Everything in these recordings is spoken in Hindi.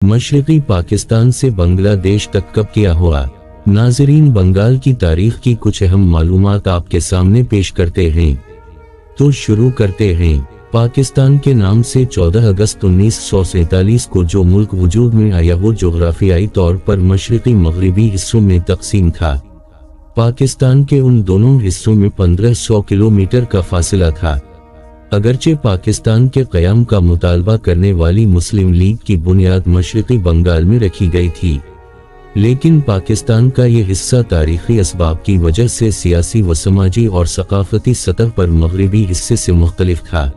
मशरक़ी पाकिस्तान से बांग्लादेश तक कब क्या हुआ। नाज़रीन, बंगाल की तारीख की कुछ अहम मालूमात आपके सामने पेश करते हैं। तो शुरू करते हैं। पाकिस्तान के नाम से 14 अगस्त 1947 को जो मुल्क वजूद में आया वो जोग्राफियाई तौर पर मशरक़ी मगरिबी हिस्सों में तकसीम था। पाकिस्तान के उन दोनों हिस्सों में 1500 किलोमीटर का फासला था। अगरचे पाकिस्तान के क़याम का मुतालबा करने वाली मुस्लिम लीग की बुनियाद मशरक़ी बंगाल में रखी गई थी, लेकिन पाकिस्तान का ये हिस्सा तारीख़ी असबाब की वजह से सियासी व समाजी और सकाफ़ती सतह पर मगरिबी हिस्से से मुख्तलिफ था,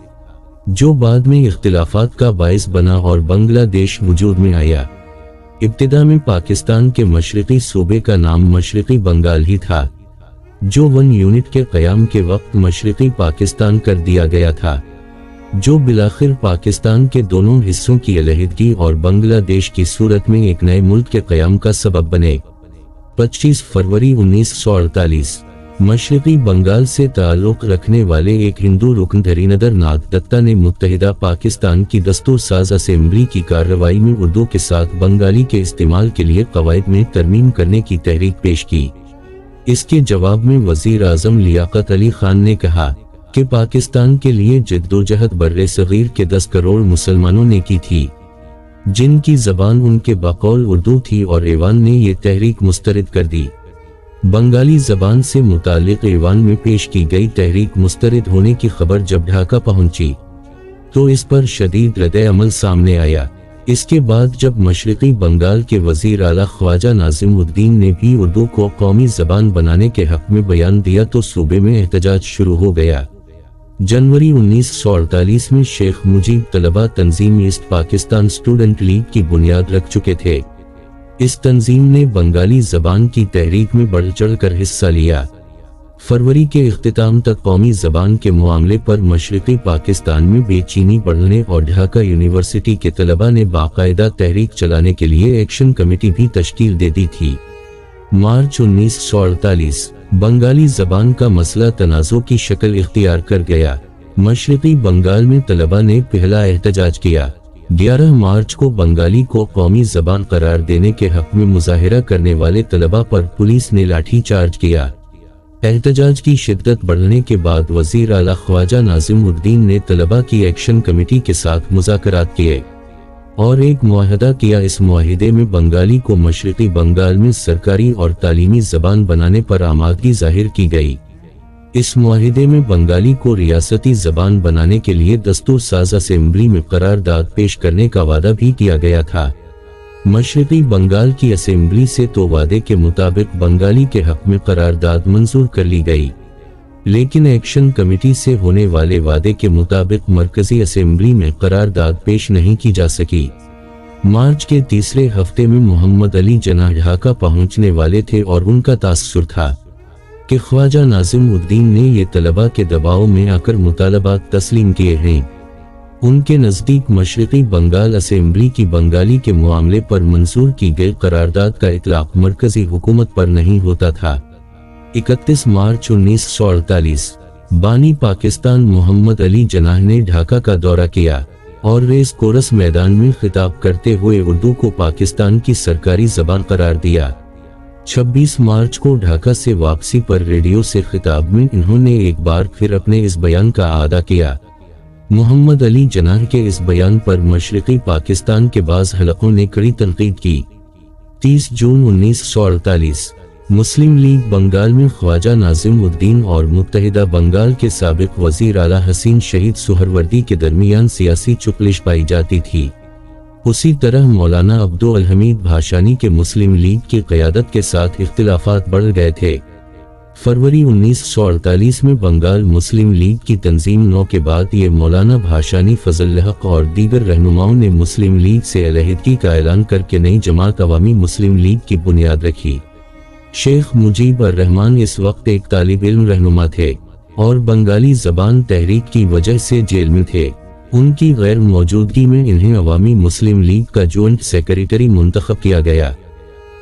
जो बाद में इख्तिलाफ़ात का बाइस बना और बांग्लादेश वजूद में आया। इब्तिदा में पाकिस्तान के मशरक़ी सूबे का नाम मशरक़ी बंगाल ही था, जो 1 यूनिट के क़याम के वक्त मशरक़ी पाकिस्तान कर दिया गया था, जो बिलाखिर पाकिस्तान के दोनों हिस्सों की अलहदगी और बांग्लादेश की सूरत में एक नए मुल्क के क़याम का सबब बने। 25 फरवरी 1948 मशरक़ी बंगाल से ताल्लुक़ रखने वाले एक हिंदू रुकन धरीनदर नाथ दत्ता ने मुत्तहिदा पाकिस्तान की दस्तूर साज असेंबली की कार्रवाई में उर्दू के साथ बंगाली के इस्तेमाल के लिए कवायद में तरमीम करने की तहरीक पेश की। इसके जवाब में वज़ीर आज़म लियाक़त अली खान ने कहा कि पाकिस्तान के लिए जद्दोजहद बर्रे सगीर के 10 करोड़ मुसलमानों ने की थी, जिनकी ज़बान उनके बकौल उर्दू थी, और ऐवान ने ये तहरीक मुस्तरद कर दी। बंगाली ज़बान से मुतालिक ऐवान में पेश की गई तहरीक मुस्तरद होने की खबर जब ढाका पहुंची तो इस पर शदीद रद्द अमल सामने आया। इसके बाद जब मशरक़ी बंगाल के वज़ीर आला ख्वाजा नाज़िमुद्दीन ने भी उर्दू को कौमी ज़बान बनाने के हक़ में बयान दिया तो सूबे में एहतजाज शुरू हो गया। जनवरी 1948 में शेख मुजीब तलबा तंजीम ईस्ट पाकिस्तान स्टूडेंट लीग की बुनियाद रख चुके थे। इस तंजीम ने बंगाली ज़बान की तहरीक में बढ़ चढ़ कर हिस्सा लिया। फरवरी के इख्तिताम तक कौमी ज़बान के मामले पर मशरक़ी पाकिस्तान में बेचैनी बढ़ने और ढाका यूनिवर्सिटी के तलबा ने बाकायदा तहरीक चलाने के लिए एक्शन कमेटी भी तश्कील दे दी थी। मार्च 1948 बंगाली ज़बान का मसला तनाज़ो की शक्ल इख्तियार कर गया। मशरक़ी बंगाल में तलबा ने पहला एहतजाज किया। 11 मार्च को बंगाली को कौमी ज़बान करार देने के हक़ में मुज़ाहिरा करने वाले तलबा पर पुलिस ने लाठी चार्ज किया। एहतजाज की शिद्दत बढ़ने के बाद वज़ीर आला ख्वाजा नाज़िमुद्दीन ने तलबा की एक्शन कमेटी के साथ मुज़ाकरात किए और एक मुआहदा किया। इस मुआहिदे में बंगाली को मशरक़ी बंगाल में सरकारी और तालीमी ज़बान बनाने पर आमादगी जाहिर की गई। इस मुआहिदे में बंगाली को रियासती ज़बान बनाने के लिए दस्तूर साज असेंबली में करारदाद पेश करने का वादा भी किया गया था। मशरक़ी बंगाल की असेंबली से तो वादे के मुताबिक बंगाली के हक़ में करारदाद मंजूर कर ली गई, लेकिन एक्शन कमेटी से होने वाले वादे के मुताबिक मरकज़ी असेंबली में करारदाद पेश नहीं की जा सकी। मार्च के तीसरे हफ्ते में मोहम्मद अली जनाह ढाका पहुंचने वाले थे और उनका तासुर था कि ख्वाजा नाज़िमुद्दीन ने ये तलबा के दबाव में आकर मुतालबात तस्लीम किए हैं। उनके नज़दीक मशरक़ी बंगाल असेंबली की बंगाली के मामले पर मंजूर की गई करारदाद का इतलाक़ मरकज़ी हुकूमत पर नहीं होता था। 31 मार्च 1948 बानी पाकिस्तान मोहम्मद अली जनाह ने ढाका का दौरा किया और रेस कोरस मैदान में खिताब करते हुए उर्दू को पाकिस्तान की सरकारी ज़बान करार दिया। 26 मार्च को ढाका से वापसी पर रेडियो से खिताब में इन्होंने एक बार फिर अपने इस बयान का आदा किया। मोहम्मद अली जनाह के इस बयान पर मशरक़ी पाकिस्तान के बाज़ हलकों ने कड़ी तनकीद की। 30 जून 1948 मुस्लिम लीग बंगाल में ख्वाजा नाज़िमुद्दीन और मुत्तहिदा बंगाल के साबिक़ वज़ीर आला हसीन शहीद सुहरवर्दी के दरमियान सियासी चुकलिश पाई जाती थी। उसी तरह मौलाना अब्दुल हमीद भाषानी के मुस्लिम लीग की क़यादत के साथ इख्तिलाफ़ात बढ़ गए थे। फरवरी 1948 में बंगाल मुस्लिम लीग की तंजीम 9 के बाद ये मौलाना भाषानी फजल हक और दीगर रहनुमाओं ने मुस्लिम लीग से अलहदगी का ऐलान करके नई जमात अवामी मुस्लिम लीग की बुनियाद रखी। शेख मुजीब रहमान इस वक्त एक तालिब इल्म रहनुमा थे और बंगाली ज़बान तहरीक की वजह से जेल में थे। उनकी गैर मौजूदगी में इन्हें अवामी मुस्लिम लीग का जॉइंट सेक्रेटरी मुंतखब किया गया।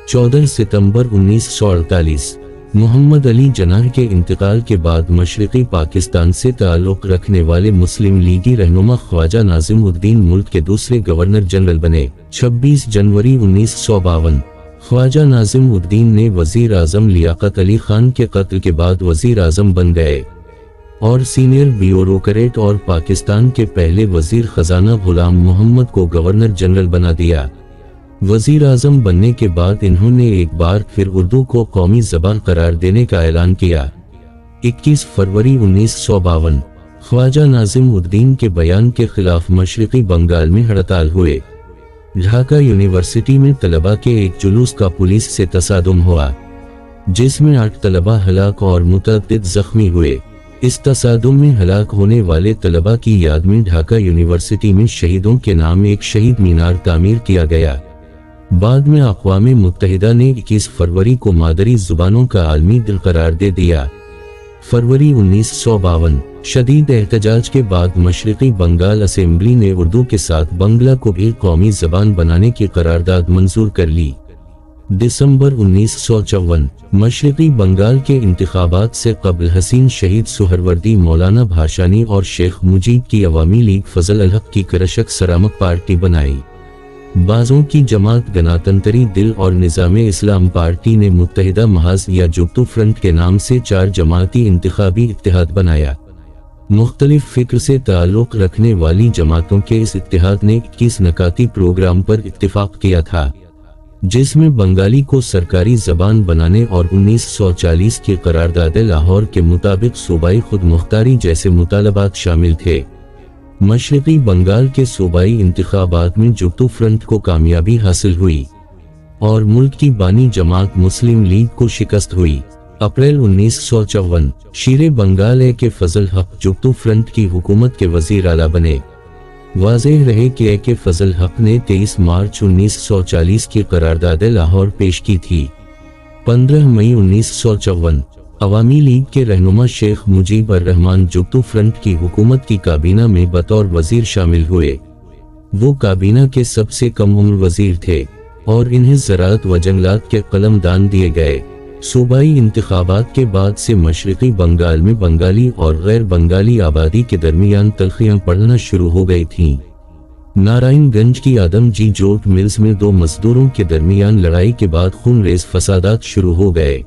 14 सितंबर 1948 मोहम्मद अली जनाह के इंतकाल के बाद मशरिकी पाकिस्तान से ताल्लुक़ रखने वाले मुस्लिम लीगी रहनुमा ख्वाजा नाज़िमुद्दीन मुल्क के दूसरे गवर्नर जनरल बने। 26 जनवरी 1952 ख्वाजा नाज़िमुद्दीन ने वज़ीर आज़म लियाकत अली खान के कत्ल के बाद वज़ीर आज़म बन गए और सीनियर ब्यूरोक्रेट और पाकिस्तान के पहले वज़ीर ख़जाना गुलाम मोहम्मद को गवर्नर जनरल बना दिया। वज़ीर आज़म बनने के बाद इन्होंने एक बार फिर उर्दू को कौमी ज़बान करार देने का ऐलान किया। 21 फरवरी 1952 ख्वाजा नाज़िमुद्दीन के बयान के खिलाफ मशरिकी बंगाल में हड़ताल हुए। ढाका यूनिवर्सिटी में तलबा के एक जुलूस का पुलिस से तसादुम हुआ, जिसमें 8 तलबा हलाक और मुतअद्दिद जख्मी हुए। इस तसादुम में हलाक होने वाले तलबा की याद में ढाका यूनिवर्सिटी में शहीदों के नाम एक शहीद मीनार तामीर किया गया। बाद में अक़वाम मुत्तहिदा ने 21 फरवरी को मादरी ज़ुबानों का आलमी दिन करार दे दिया। फरवरी 1952 शदीद एहतजाज के बाद मशरिकी बंगाल असेंबली ने उर्दू के साथ बंगला को भी कौमी ज़बान बनाने की करारदाद मंजूर कर ली। दिसंबर 1954 मशरिकी बंगाल के इंतखाबात से कबल हसीन शहीद सुहरवर्दी मौलाना भाषानी और शेख मुजीब की अवामी लीग फजल अल हक की करशक सरामक पार्टी बनाई। बाज़ों की जमात गणातंत्री दिल और निज़ामे इस्लाम पार्टी ने मुत्तहिदा महाज या जुब्तू फ्रंट के नाम से 4 जमाती इंतखाबी इत्तेहाद बनाया। मुख्तलिफ फिक्र से ताल्लुक़ रखने वाली जमातों के इस इत्तेहाद ने 21 नकाती प्रोग्राम पर इत्तिफाक किया था, जिसमें बंगाली को सरकारी ज़बान बनाने और 1940 की करारदाद लाहौर के मुताबिक सूबाई खुद मुख्तारी जैसे मुतालबात शामिल थे। मशरिकी बंगाल के सूबाई इंतखाबात में जुब्तू फ्रंट को कामयाबी हासिल हुई और मुल्क की बानी जमात मुस्लिम लीग को शिकस्त हुई। अप्रैल 1954 शीरे बंगाल ए के फजल हक जुब्तू फ्रंट की हुकूमत के वजीर आला बने। वाज़ेह रहे कि ए के फजल हक ने 23 मार्च 1940 की करारदाद लाहौर पेश की थी। 15 मई 1954 अवामी लीग के रहनुमा शेख मुजीब अर रहमान जुब्तू फ्रंट की हुकूमत की काबीना में बतौर वजीर शामिल हुए। वो काबीना के सबसे कम उम्र वजीर थे और इन्हें ज़राअत व जंगलात के कलमदान दिए गए। सूबाई इंतखाबात के बाद से मशरिकी बंगाल में बंगाली और गैर बंगाली आबादी के दरमियान तल्खियां पड़ना शुरू हो गई थीं। नारायणगंज की आदम जी जोट मिल्स में 2 मजदूरों के दरमियान लड़ाई के बाद खूनरेज़ फसादात शुरू हो गए।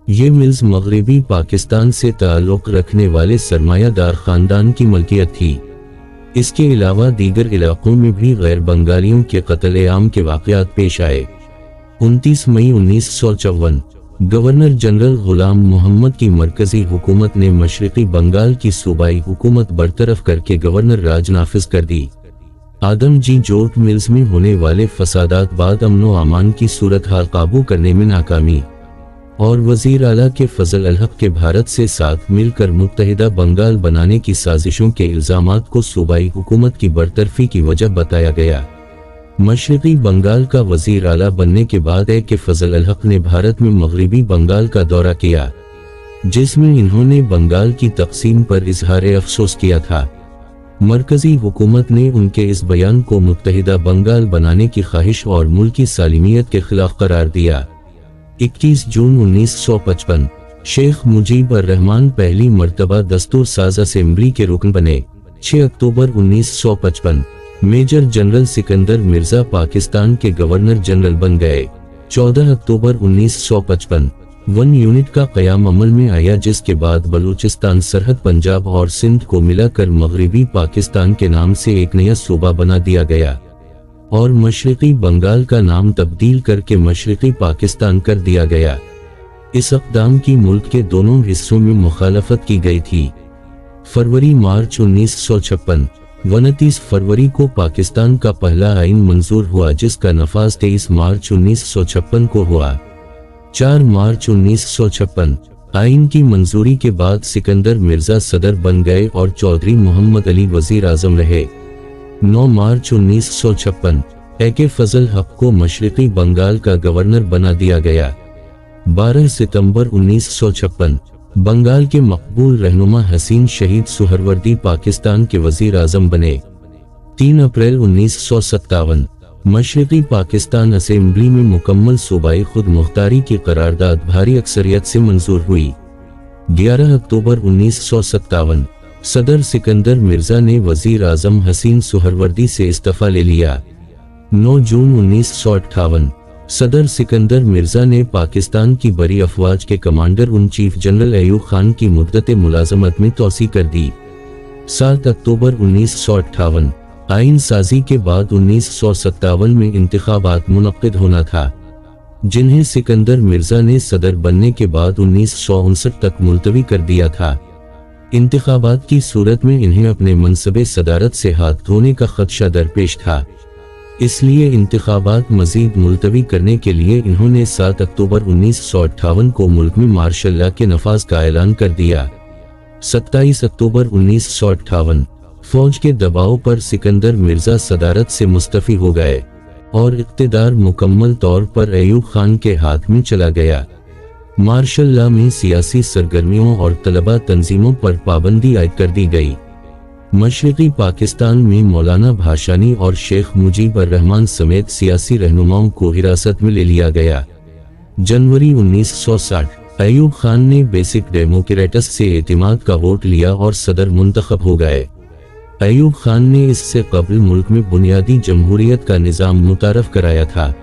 ये मिल्स मगरबी पाकिस्तान से ताल्लुक़ रखने वाले सरमायादार ख़ानदान की मलकियत थी। इसके अलावा दीगर इलाकों में भी गैर बंगालियों के कत्ल-ए-आम के वाक़यात पेश आए। 29 मई 1954 गवर्नर जनरल गुलाम मोहम्मद की मरकजी हुकूमत ने मशरिकी बंगाल की सूबाई हुकूमत बरतरफ करके गवर्नर राज नाफिज कर दी। आदम जी जोट मिल्स में होने वाले फसादात बाद अमनो अमान की सूरत हाल काबू करने में नाकामी और वजीर आला के फजल अल हक के भारत से साथ मिलकर मुत्तहिदा बंगाल बनाने की साजिशों के इल्जामात को सूबाई हुकूमत की बरतरफी की वजह बताया गया। मशरिकी बंगाल का वजीर आला बनने के बाद ए के फजल अल हक ने भारत में मगरिबी बंगाल का दौरा किया, जिसमें इन्होंने बंगाल की तकसीम पर इजहार अफसोस किया था। मरकजी हुकूमत ने उनके इस बयान को मुत्तहिदा बंगाल बनाने की ख्वाहिश और मुल्की सालिमियत के खिलाफ करार दिया। 21 जून 1955 शेख मुजीब अर रहमान पहली मर्तबा दस्तूर साज असेंबली के रुकन बने। 6 अक्टूबर 1955 मेजर जनरल सिकंदर मिर्जा पाकिस्तान के गवर्नर जनरल बन गए। 14 अक्टूबर 1955 वन यूनिट का क़याम अमल में आया, जिसके बाद बलूचिस्तान सरहद पंजाब और सिंध को मिलाकर मगरिबी पाकिस्तान के नाम से एक नया सूबा बना दिया गया और मशरिकी बंगाल का नाम तब्दील करके मशरिकी पाकिस्तान कर दिया गया। इस इक़दाम की मुल्क के दोनों हिस्सों में मुखालफत की गई थी। फरवरी मार्च 1956 29 फरवरी को पाकिस्तान का पहला आइन मंजूर हुआ, जिसका नफाज 23 मार्च 1956 को हुआ। 4 मार्च 1956 आइन की मंजूरी के बाद सिकंदर मिर्जा सदर बन गए और चौधरी मोहम्मद अली वजीर आजम रहे। 9 मार्च 1956 ए के फजल हक को मशरिकी बंगाल का गवर्नर बना दिया गया। 12 सितंबर 1956 बंगाल के मकबूल रहनुमा हसीन शहीद सुहरवर्दी पाकिस्तान के वजीर आजम बने। 3 अप्रैल 1957 मशरक़ी पाकिस्तान असेंबली में मुकम्मल सूबाई खुद मुख्तारी की करारदाद भारी अक्सरियत से मंजूर हुई। 11 अक्टूबर 1957 सदर सिकंदर मिर्जा ने वजीर आजम हसीन सुहरवर्दी से इस्तीफा ले लिया। 9 जून 1958 सदर सिकंदर मिर्जा ने पाकिस्तान की बड़ी अफवाज के कमांडर उन चीफ जनरल अयूब खान की मुद्दत मुलाजमत में तोसी कर दी। 7 अक्टूबर 1958 आइन साजी के बाद 1957 में इंतखाबात मुनक्किद होना था, जिन्हें सिकंदर मिर्जा ने सदर बनने के बाद 1959 तक मुलतवी कर दिया था। इंतखाबात की सूरत में इन्हें अपने मनसबे सदारत से हाथ धोने का खदशा दरपेश था, इसलिए इंतखाबात मजीद मुलतवी करने के लिए इन्होंने 7 अक्टूबर 1958 को मुल्क में मार्शल लॉ के नफाज का ऐलान कर दिया। 27 अक्टूबर 1958 फौज के दबाव पर सिकंदर मिर्जा सदारत से मुस्तफी हो गए और इक़्तिदार मुकम्मल तौर पर अयूब खान के हाथ में चला गया। मार्शल लॉ में सियासी सरगर्मियों और तलबा तंजीमों पर पाबंदी आयद कर दी गई। मशरक़ी पाकिस्तान में मौलाना भाषानी और शेख मुजीब उर-रहमान समेत सियासी रहनुमाओं को हिरासत में ले लिया गया। जनवरी 1960 अयूब खान ने बेसिक डेमोक्रेटस से एतिमाद का वोट लिया और सदर मुंतखब हो गए। अयूब खान ने इससे कबल मुल्क में बुनियादी जमहूरियत का निज़ाम मुतारफ कराया था।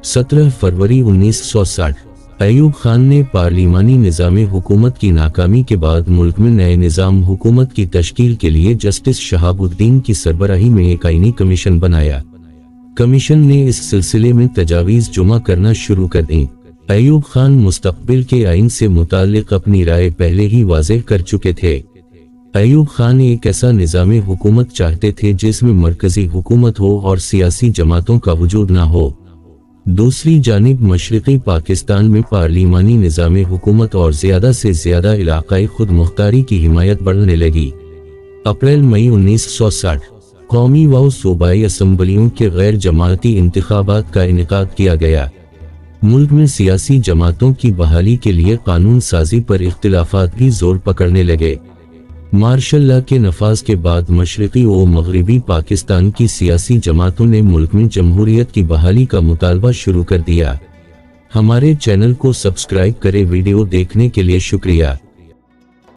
17 फरवरी 1960 अयूब खान ने पार्लिमानी निज़ाम हुकूमत की नाकामी के बाद मुल्क में नए निज़ाम हुकूमत की तश्कील के लिए जस्टिस शहाबुद्दीन की सरबराही में एक आईनी कमीशन बनाया। कमीशन ने इस सिलसिले में तजावीज़ जुमा करना शुरू कर दी। अयूब खान मुस्तक़बिल के आइन से मुताल्लिक़ अपनी राय पहले ही वाज़ेह कर चुके थे। अयूब खान एक ऐसा निज़ाम हुकूमत चाहते थे जिसमें मरकज़ी हुकूमत हो और सियासी जमातों का वजूद ना हो। दूसरी जानिब मशरक़ी पाकिस्तान में पार्लिमानी निज़ाम हुकूमत और ज़्यादा से ज़्यादा इलाक़ाई खुद मुख्तारी की हिमायत बढ़ने लगी। अप्रैल मई 1960 कौमी व सूबाई असम्बलियों के गैर जमाती इंतखाबात का इनेकाद किया गया। मुल्क में सियासी जमातों की बहाली के लिए कानून साजी पर इख्तिलाफात भी जोर पकड़ने लगे। मार्शल लॉ के नफाज के बाद मशरक़ी व मगरबी पाकिस्तान की सियासी जमातों ने मुल्क में जमहूरियत की बहाली का मुतालबा शुरू कर दिया। हमारे चैनल को सब्सक्राइब करें। वीडियो देखने के लिए शुक्रिया।